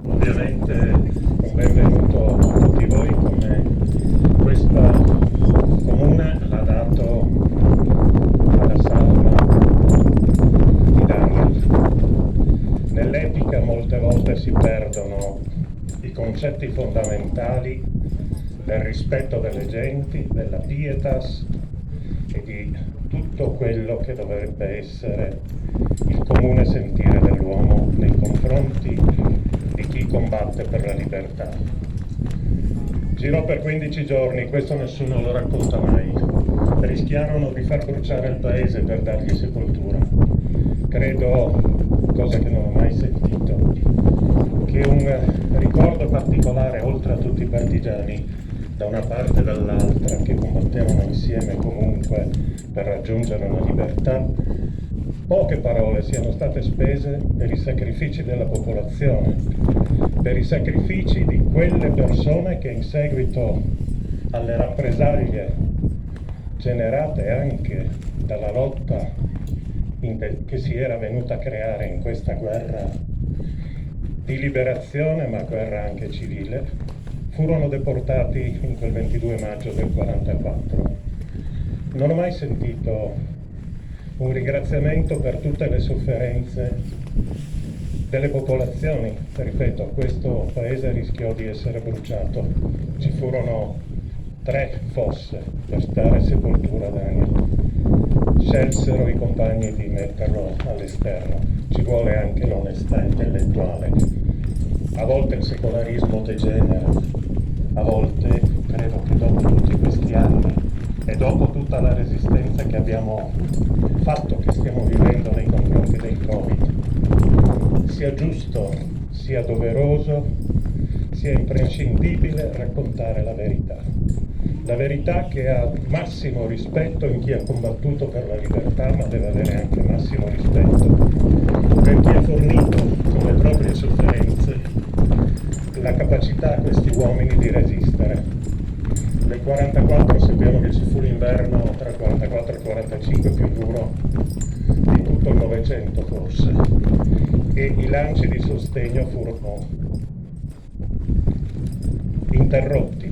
Ovviamente un benvenuto a tutti voi, come questa comune l'ha dato alla salma di Daniel. Nell'epica molte volte si perdono i concetti fondamentali del rispetto delle genti, della pietas e di tutto quello che dovrebbe essere il comune sentire dell'uomo nei confronti di chi combatte per la libertà. Girò per 15 giorni, questo nessuno lo racconta mai. Rischiarono di far bruciare il paese per dargli sepoltura. Credo, cosa che non ho mai sentito, che un ricordo particolare, oltre a tutti i partigiani, da una parte e dall'altra, che combattevano insieme comunque per raggiungere la libertà, poche parole siano state spese per i sacrifici della popolazione, per i sacrifici di quelle persone che in seguito alle rappresaglie generate anche dalla lotta che si era venuta a creare in questa guerra di liberazione, ma guerra anche civile, furono deportati in quel 22 maggio del 1944. Non ho mai sentito un ringraziamento per tutte le sofferenze delle popolazioni. Ripeto, questo paese rischiò di essere bruciato. Ci furono 3 fosse per dare sepoltura a Daniel. Scelsero i compagni di metterlo all'esterno. Ci vuole anche l'onestà intellettuale. A volte il secolarismo degenera, a volte credo che dopo tutti questi anni e dopo tutta la resistenza che abbiamo fatto, che stiamo vivendo nei confronti del Covid, sia giusto, sia doveroso, sia imprescindibile raccontare la verità. La verità che ha massimo rispetto in chi ha combattuto per la libertà, ma deve avere anche massimo rispetto per chi ha fornito con le proprie sofferenze la capacità a questi uomini di resistere. Nel 44 sappiamo che ci fu l'inverno tra il 44 e il 45 più duro di tutto il Novecento forse, e i lanci di sostegno furono interrotti.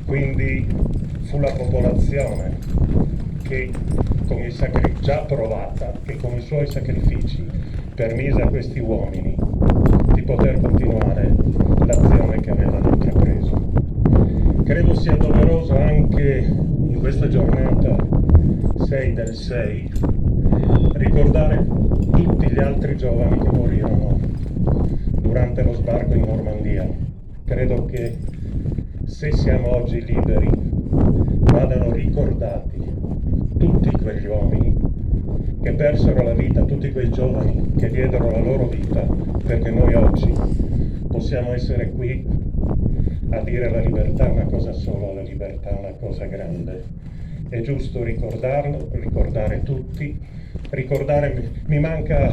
Quindi fu la popolazione che già provata, che con i suoi sacrifici permise a questi uomini di poter continuare l'azione che avevano intrapreso. Credo sia doveroso anche in questa giornata 6 del 6 ricordare tutti gli altri giovani che morirono durante lo sbarco in Normandia. Credo che se siamo oggi liberi vadano ricordati tutti quegli uomini che persero la vita, tutti quei giovani che diedero la loro vita perché noi oggi possiamo essere qui a dire la libertà è una cosa sola, la libertà è una cosa grande. È giusto ricordarlo, ricordare tutti, ricordare, mi manca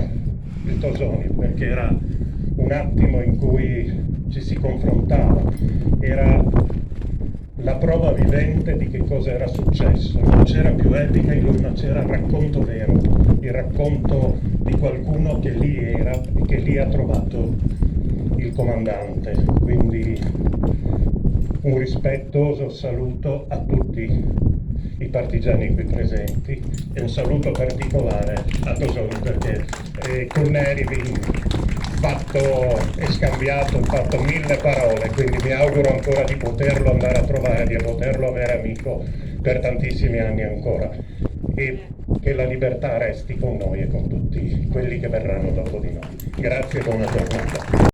il Tosoni perché era un attimo in cui ci si confrontava, era la prova vivente di che cosa era successo. Non c'era più epica in lui, ma c'era il racconto vero, il racconto di qualcuno che lì era e che lì ha trovato il comandante. Quindi un rispettoso saluto a tutti i partigiani qui presenti e un saluto particolare a Tosoni perché con Neri fatto e scambiato, ho fatto 1000 parole, quindi mi auguro ancora di poterlo andare a trovare, di poterlo avere amico per tantissimi anni ancora, e che la libertà resti con noi e con tutti quelli che verranno dopo di noi. Grazie e buona giornata.